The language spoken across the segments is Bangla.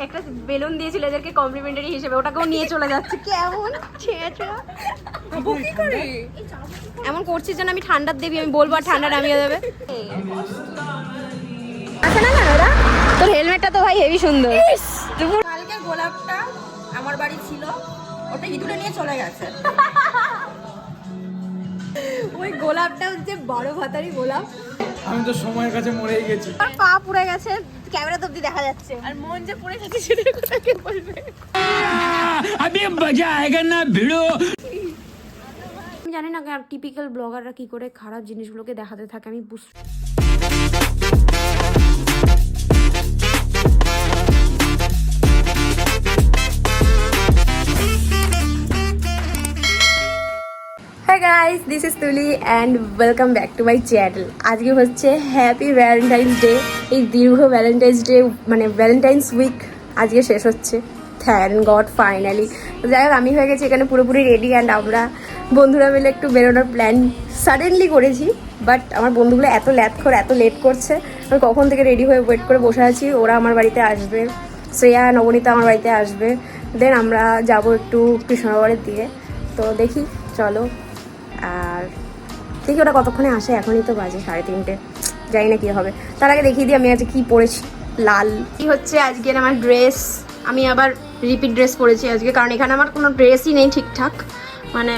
একটা বেলুন দিয়েছিল এদেরকে কমপ্লিমেন্টারি হিসেবে, ওটাকেও নিয়ে চলে যাচ্ছে। কেমন এমন করছিস যেন আমি ঠান্ডার দেবী, আমি বলবো আর ঠান্ডা নামিয়ে দেবে। আচ্ছা না না ওরা তোর হেলমেটটা তো ভাই হেভি সুন্দর। কালকে গোলাপটা আমার বাড়ি ছিল, ওটা ইঁদুরে নিয়ে চলে গেছে। ওই গোলাপটা হচ্ছে বড় ভাতারি গোলাপ। আমি তো সময়ের কাছে মরেই গেছি। আর পা পুড়ে গেছে, ক্যামেরা তো অব্দি দেখা যাচ্ছে। আর মন যে পুড়ে গেছে সেটার কথা কে বলবে? अभी मजा आएगा ना भिड़ो। আমি জানি না টিপিক্যাল ব্লগাররা কি করে খারাপ জিনিসগুলোকে দেখাতে থাকে, আমি বুঝতে। Hey guys, this is Tuli and welcome back to my channel. আজকে হচ্ছে হ্যাপি ভ্যালেন্টাইন্স ডে। এই দীর্ঘ ভ্যালেন্টাইন্স ডে মানে ভ্যালেন্টাইন্স উইক আজকে শেষ হচ্ছে। Thank god finally. যাই হোক, আমি হয়ে গেছি এখানে পুরোপুরি রেডি অ্যান্ড আমরা বন্ধুরা মিলে একটু বেরোনোর প্ল্যান সাডেনলি করেছি। বাট আমার বন্ধুগুলো এত এত লেট করছে, আমি কখন থেকে রেডি হয়ে ওয়েট করে বসে আছি। ওরা আমার বাড়িতে আসবে, শ্রেয়া নবনীতা আমার বাড়িতে আসবে, দেন আমরা যাব একটু কৃষ্ণনগরের দিকে। তো দেখি, চলো। আর দেখি ওটা কতক্ষণে আসে, এখনই তো বাজে 3:30, জানি না কী হবে। তার আগে দেখিয়ে দিই আমি আজকে কী পরেছি। লাল কি হচ্ছে আজকের আমার ড্রেস। আমি আবার রিপিট ড্রেস পরেছি আজকে, কারণ এখানে আমার কোনো ড্রেসই নেই ঠিকঠাক। মানে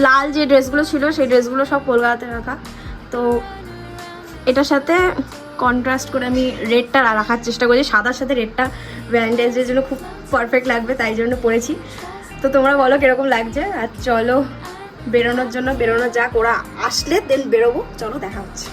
লাল যে ড্রেসগুলো ছিল সেই ড্রেসগুলো সব কলকাতাতে রাখা, তো এটার সাথে কন্ট্রাস্ট করে আমি রেডটা রাখার চেষ্টা করছি। সাদার সাথে রেডটা ভ্যালেন্টাইন্স ডের জন্য খুব পারফেক্ট লাগবে, তাই জন্য পরেছি। তো তোমরা বলো কীরকম লাগছে। আর চলো বেরোনোর জন্য বেরোনো যাক, ওরা আসলে দেন বেরোবো। চলো দেখা হচ্ছে।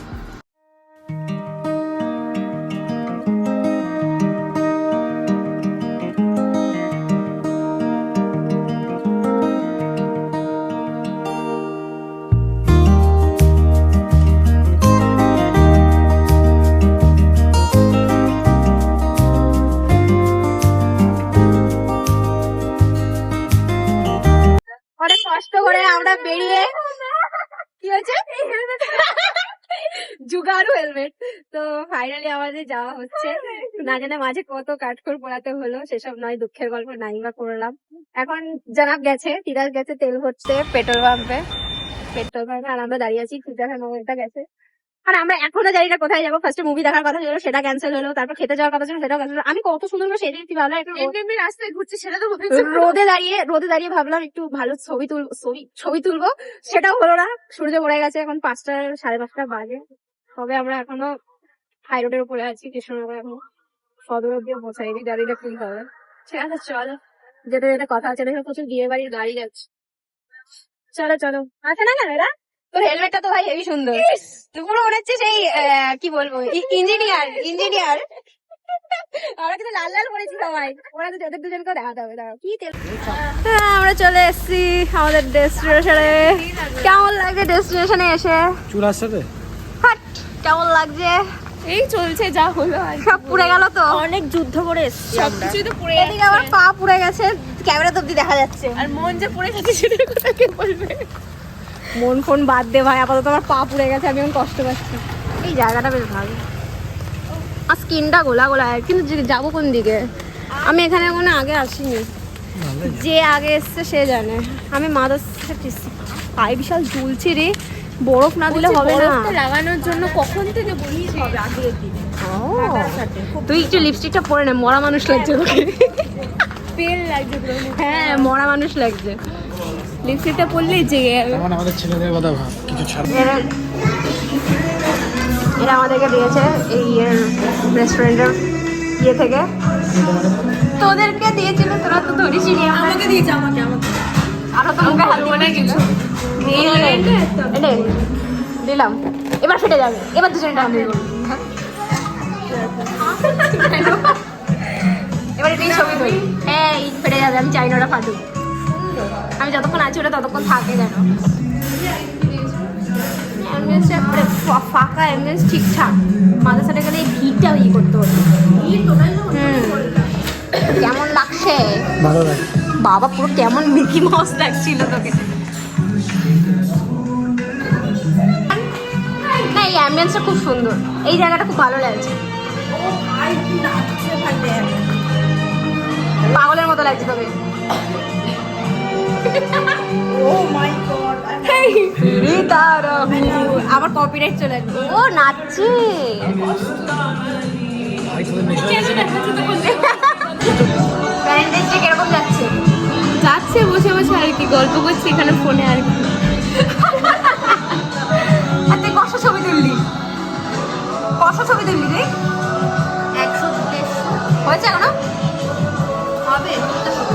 অনেক কষ্ট করে আমরা বেরিয়ে কি হয়েছে জুগাড়ু হেলমেট, তো ফাইনালি আমাদের যাওয়া হচ্ছে। না জানে মাঝে কত কাঠখড় পোড়াতে হলো, সেসব নয়, দুঃখের গল্প নাই বা করলাম। এখন জানাব গেছে, তিরাস গেছে তেল ভরতে পেট্রোল পাম্পে। আর আমরা দাঁড়িয়ে আছি, নবনীতা গেছে। আর আমরা এখনো জানি না কোথায় যাবো। ফার্স্টে মুভি দেখার কথা ছিল, সেটা ক্যান্সেল হলো। তারপর খেতে যাওয়ার কথা ছিল, সেটাও ক্যান্সেল হলো। আমি কত সুন্দর করে সেদিন ভাবলাম একটু রাস্তায় ঘুরছি, সেটা তো রোদে দাঁড়িয়ে ভাবলাম একটু ভালো ছবি তুলবো, সেটাও হলো না। সূর্য পড়ে গেছে, এখন 5টা 5:30 বাজে। তবে আমরা এখনো হাই রোডের উপরে আছি, কৃষ্ণনগর। এখন সদর অব্দি পৌঁছাইনি, গাড়িটা ফুল হবে। ঠিক আছে চলো, যেটা কথা আছে, দেখো প্রচুর বিয়ে বাড়ির গাড়ি যাচ্ছে। চলো আচ্ছা না না এরা তোর হেলমেটটা তো ভাই হেভি সুন্দর। তুই পুরো মনে হচ্ছে সেই কি বলবো ইঞ্জিনিয়ার। আমরা কিন্তু লাল করেছি সবাই, ওরা তো ওদের দুজনকে দেখাতে হবে। দাঁড়াও কি আমরা চলে এসেছি আমাদের ডেস্টিনেশনে। কেমন লাগছে ডেস্টিনেশনে এসে? চুল আসছে রে, হাট কেমন লাগছে? এই চলছে, যা হলো সব পুড়ে গেল তো, অনেক যুদ্ধ করে এসেছি আমরা। সবকিছুই তো পুড়ে গেছে। এদিকে আমার পা পুড়ে গেছে, ক্যামেরা তো অব্দি দেখা যাচ্ছে। আর মন যে পুড়ে গেছে সেটার কথা কে বলবে? মন ফোন বাদ দে ভাই, আপাতত আমার পা পুড়ে গেছে, আমি এখন কষ্ট পাচ্ছি। এই জায়গাটা বেশ ভালো, আর স্কিনটা গোলা কিন্তু যাবো কোন দিকে? আমি এখানে কোনো আগে আসিনি, যে আগে এসছে সে জানে। আমি পায়ে বিশাল ঝুলছি রে, বরফ না দিলে হবে না। লাগানোর জন্য কখন থেকে বলছি হবে আগের দিন। তুই একটু লিপস্টিকটা পরে নে, মরা মানুষ লাগছে তোকে। তেল লাগছে পুরো। হ্যাঁ মরা মানুষ লাগছে, লিপস্টিকটা পরলেই জেগে যাবে। মানে আমাদের ছেলেদের কথা ভাব, কিছু ছাড়। এরা আমাদেরকে দিয়েছে এই রেস্টুরেন্টের ইয়ে থেকে। তোদেরকে দিয়েছিল, তোরা তো ধরিস নি। আমাকে দিয়েছে, আমাকে আরো তো মুখে হাত দিয়ে কিছু দিলাম। এবার ফেটে যাবে, এবার দুজনটা আমি এবার এটাই ছবি তুলি। হ্যাঁ ফেটে যাবে, আমি চাই না ওটা ফাটুক। আমি যতক্ষণ আছি ওটা ততক্ষণ থাকে যেন। ফাঁকা অ্যাম্বুলেন্স ঠিকঠাক, মাঝে সাথে গেলে এই ভিড়টা ইয়ে করতে হতো। কেমন লাগছে? ভালো লাগে বাবা, পুরো কেমন মিকি মাউস লাগছিল তোকে। না এই অ্যাম্বিয়েন্সটা খুব সুন্দর, এই জায়গাটা খুব ভালো লাগছে। হবে। ও মাই গড, আবার কপিরাইট চলে আসবে। ও নাচছে। ভ্যালেন্টাইন্স ডে কিরকম যাচ্ছে? যাচ্ছে বসে বসে আর কি, গল্প করছি এখানে ফোনে আর কি। আর তুই কষ্ট ছবি তুললি? কষ্ট ছবি তুললি রে? 100-150 হয়েছে এখনো? হবে।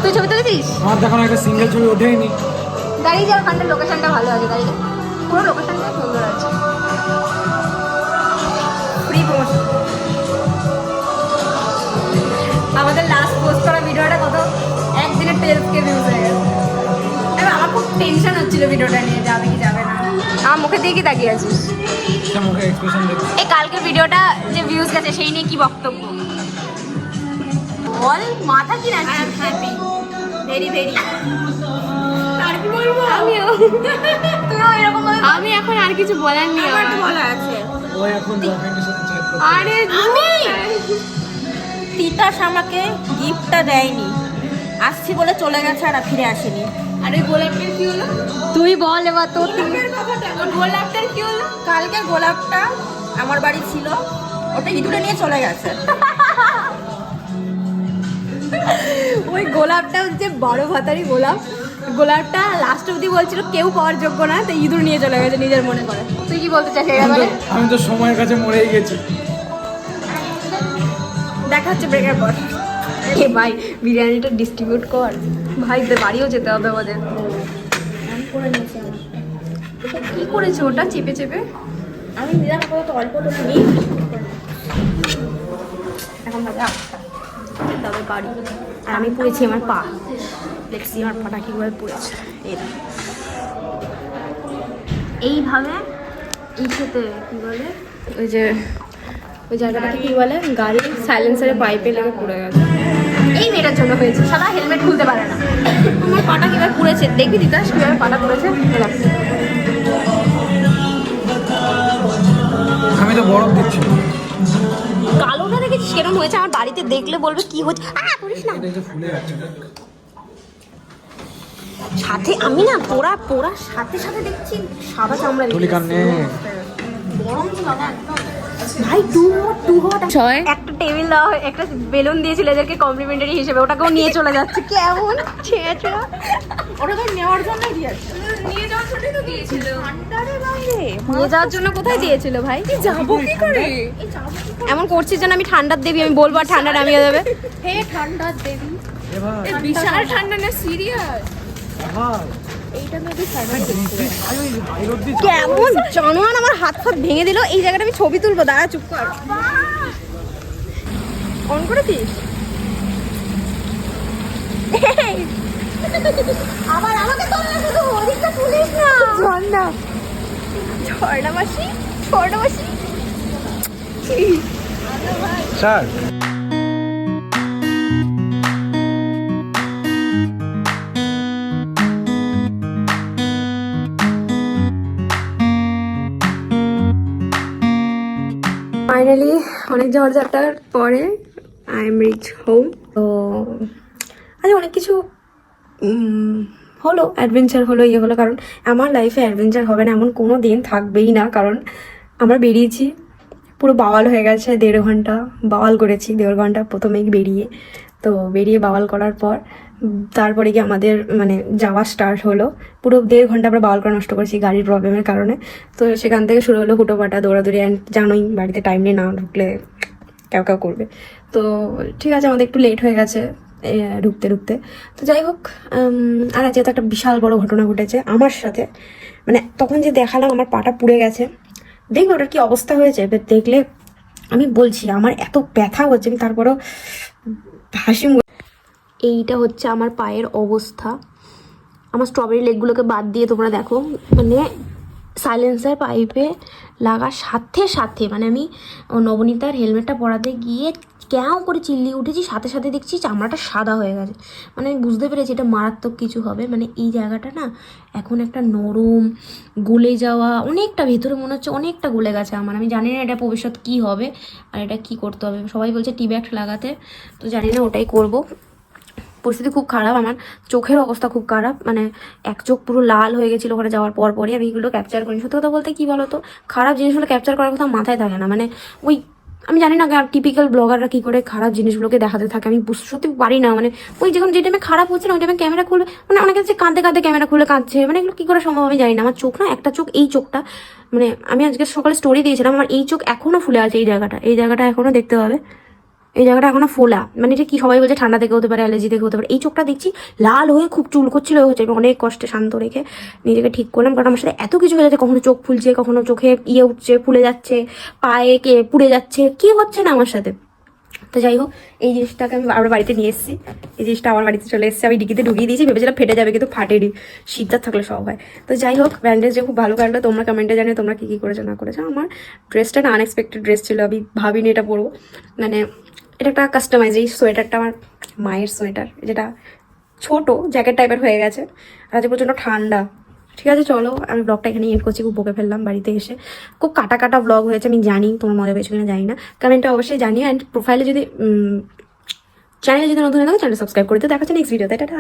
তুই ছবি তুলেছিস? আমার দেখানো একটা সিঙ্গেল ছবি ওঠেইনি। দাঁড়িয়ে যাওয়ার ওখানটা লোকেশনটা ভালো আছে, দাঁড়িয়ে পুরো লোকেশনটা সুন্দর আছে। Free promotion. আমাদের লাস্ট পোস্ট করা ভিডিওটা কত একদিনে 12K ভিউজ হয়ে গেছে। এবার আমার খুব টেনশন হচ্ছিল ভিডিওটা নিয়ে, যাবে কি যাবে না। আমার মুখে দিয়ে কি তাকিয়ে আছিস? একটা মুখে এক্সপ্রেশন দেখি। এই কালকের ভিডিওটা যে ভিউজ গেছে সেই নিয়ে কি বক্তব্য বল? মাথা কি না? I am happy, very very. আর কি বলবো? আমিও তুইও এরকম ভাবে আমি এখন আর কিছু বলার নেই আমার তো আমার। বলা আছে। ও এখন বয়ফ্রেন্ডের সাথে চ্যাট করছে। আরে তিতাস আমাকে গিফটটা দেয়নি, আসছি বলে চলে গেছে আর ফিরে আসেনি। আরে গোলাপটার কি হলো? তুই বল এবার তোর গোলাপটার কি হলো? কালকে গোলাপটা আমার বাড়ি ছিল, ওটা ইঁদুরে নিয়ে চলে গেছে। ওই গোলাপটা হচ্ছে 12 ভাতারি গোলাপ। গোলাপটা লাস্ট অবধি বলছিল কেউ পাওয়ার যোগ্য না, তো ইঁদুর নিয়ে চলে গেছে নিজের মনে করে। তুই কি বলতে চাস এই ব্যাপারে? আমি তো সময়ের কাছে মরেই গেছি। দেখা হচ্ছে ব্রেকের পর। এ ভাই বিরিয়ানিটা ডিস্ট্রিবিউট কর ভাই, তোর বাড়িও যেতে হবে আমাদের। কি করেছে ওটা চেপে চেপে? আমি নিলাম কত অল্পটা নিই। এখন বাজে 8টা, যেতে হবে বাড়ি। আর আমি পড়েছি আমার পা, দেখছি আমার পাটা কীভাবে পড়েছে। এই দেখ। এইভাবে ইসেতে কী বলে ওই যে ওই জায়গাটাকে কী বলে, গাড়ির সাইলেন্সারের পাইপে লেগে পড়ে গেছে। এই মেয়েটার জন্য হয়েছে, সারা হেলমেট খুলতে পারে না। আমার পাটা কীভাবে পড়েছে দেখবি দিতাস, কীভাবে পাটা পড়েছে। আমি তো বরফ দিচ্ছি। কালোটা দেখেছি সেরকম হয়েছে, আমার বাড়িতে দেখলে বলবে কি হচ্ছে। করিস না। এটা যে ফুলে যাচ্ছে। সাথে আমি না পোড়ার সাথে সাথে দেখছি সাদা চামড়া তুলি কান্নে। গরম তো বাবা একদম। ভাই টু হট। একটা টেবিল দেওয়া, একটা বেলুন দিয়েছিল এদেরকে কমপ্লিমেন্টারি হিসেবে, ওটাকেও নিয়ে চলে যাচ্ছে। কেমন ছেঁচা। ওটা তো নেওয়ার জন্যই দিয়েছে। নিয়ে যাওয়ার জন্যই তো দিয়েছিল। ঠান্ডারে বাইরে নিয়ে যাওয়ার জন্য কোথায় দিয়েছিল ভাই? যাবো কি করে? এমন করছিস যেন আমি ঠান্ডার দেবী, আমি বলবো আর ঠান্ডা নামিয়ে দেবে। হে ঠান্ডার দেবী। এবার এ বিশাল ঠান্ডা না, সিরিয়াস। আবার এইটা মেবি সার্ভার আরে ওই ভাইরত দিয়ে কেমন জানোয়ার, আমার হাত ফাত ভেঙে দিল। এই জায়গাটা আমি ছবি তুলবো, দাঁড়া চুপ কর। অন করেছিস? আবার আমাকে তোল না, শুধু ওদিকটা তুলিস না। ঝর্ণা ঝর্ণা মাসি, ঝর্ণা মাসি। স্যার ফাইনালি অনেক ঝড়ঝাপটার পরে আই এম রিচ হোম। তো আজ অনেক কিছু হলো, অ্যাডভেঞ্চার হলো, ইয়ে হলো। কারণ আমার লাইফে অ্যাডভেঞ্চার হবে না এমন কোনো দিন থাকবেই না। কারণ আমরা বেরিয়েছি, পুরো বাওয়াল হয়ে গেছে। 1.5 ঘন্টা বাওয়াল করেছি, 1.5 ঘন্টা প্রথমেই বেরিয়ে। তো বেরিয়ে বাওয়াল করার পর তারপরে কি আমাদের মানে যাওয়া স্টার্ট হলো। পুরো 1.5 ঘন্টা আমরা বাওয়াল করা নষ্ট করেছি গাড়ির প্রবলেমের কারণে। তো সেখান থেকে শুরু হলো হুটোপাটা, দৌড়াদৌড়ি। অ্যান্ড জানোই বাড়িতে টাইম নিয়ে না ঢুকলে কেউ করবে। তো ঠিক আছে, আমাদের একটু লেট হয়ে গেছে ঢুকতে। তো যাই হোক, আর আজকে তো একটা বিশাল বড় ঘটনা ঘটেছে আমার সাথে। মানে তখন যে দেখালাম আমার পাটা পুড়ে গেছে, দেখবে ওটার কি অবস্থা হয়েছে। এবার দেখলে আমি বলছি আমার এত ব্যথা হচ্ছে, আমি তারপরেও হাসি। এইটা হচ্ছে আমার পায়ের অবস্থা। আমার স্ট্রবেরি লেগগুলোকে বাদ দিয়ে তোমরা দেখো, মানে সাইলেন্সার পাইপে লাগার সাথে সাথে মানে আমি নবনীতার হেলমেটটা পরাতে গিয়ে ক্যাও করে চিল্লিয়ে উঠেছি, সাথে সাথে দেখছি চামড়াটা সাদা হয়ে গেছে। মানে আমি বুঝতে পেরেছি এটা মারাত্মক কিছু হবে। মানে এই জায়গাটা না এখন একটা নরম গলে যাওয়া, অনেকটা ভেতরে মনে হচ্ছে অনেকটা গলে গেছে আমার। আমি জানি না এটা ভবিষ্যৎ কী হবে আর এটা কি করতে হবে। সবাই বলছে টি ব্যাগ লাগাতে, তো জানি না ওটাই করব। পরিস্থিতি খুব খারাপ, আমার চোখের অবস্থা খুব খারাপ, মানে এক চোখ পুরো লাল হয়ে গেছিলো ওখানে যাওয়ার পর পরই। আমি এগুলো ক্যাপচার করি। সত্যি কথা বলতে কি বলতো, খারাপ জিনিসগুলো ক্যাপচার করার কথা মাথায় থাকে না, মানে ওই আমি জানি না টিপিক্যাল ব্লগাররা কী করে খারাপ জিনিসগুলোকে দেখাতে থাকে, আমি সত্যি পারি না। মানে ওই যখন যে টাইমে খারাপ হচ্ছে না ওই টাইমে ক্যামেরা খুলবে, মানে অনেকে হচ্ছে কাঁদতে কাঁদতে ক্যামেরা খুলে কাঁদছে, মানে এগুলো কী করে সম্ভব আমি জানি না। আমার চোখ না, একটা চোখ, এই চোখটা, মানে আমি আজকে সকালে স্টোরি দিয়েছিলাম, আমার এই চোখ এখনও ফুলে আছে, এই জায়গাটা এখনও দেখতে হবে, এই জায়গাটা এখনো ফোলা, মানে এটা কি সবাই বলছে ঠান্ডা থেকে হতে পারে, অ্যালার্জি থেকে হতে পারে। এই চোখটা দেখছি লাল হয়ে খুব চুল করছিল হচ্ছে, আমি অনেক কষ্টে শান্ত রেখে নিজেকে ঠিক করলাম, কারণ আমার সাথে এত কিছু হয়ে যাচ্ছে, কখনো চোখ ফুলছে, কখনো চোখে উঠছে, ফুলে যাচ্ছে, পায়ে পুড়ে যাচ্ছে, কি হচ্ছে না আমার সাথে। তো যাই হোক, এই জিনিসটাকে আমি আবার বাড়িতে নিয়ে এসেছি, এই জিনিসটা আমার বাড়িতে চলে এসেছে, আমি ডিকিতে ঢুকিয়ে দিয়েছি, ভেবেছিলাম ফেটে যাবে, কিন্তু ফাটেনি, শীতটা থাকলে সব হয়। তো যাই হোক, ব্যান্ডেজ যে খুব ভালো কাটলো, তোমরা কমেন্টে জানিয়ে তোমরা কী কী করেছো না করেছো। আমার ড্রেসটা না আনএক্সপেক্টেড ড্রেস ছিল, আমি ভাবিনি এটা পরবো, মানে এটা একটা কাস্টমাইজ, এই সোয়েটারটা আমার মায়ের সোয়েটার, যেটা ছোট জ্যাকেট টাইপের হয়ে গেছে, আর আজকে প্রচণ্ড ঠান্ডা। ঠিক আছে, চলো আমি ব্লগটা এখানে এন্ড করছি, খুব বকে ফেললাম বাড়িতে এসে, খুব কাটা কাটা ব্লগ হয়েছে, আমি জানি তোমার মজা পেয়েছো কিনা জানি না, কমেন্টে অবশ্যই জানিও, অ্যান্ড প্রোফাইলে যদি চ্যানেলে যদি নতুন হয়ে থাকে চ্যানেল সাবস্ক্রাইব করে দিতে। দেখা হচ্ছে নেক্সট ভিডিওতে, টাটা।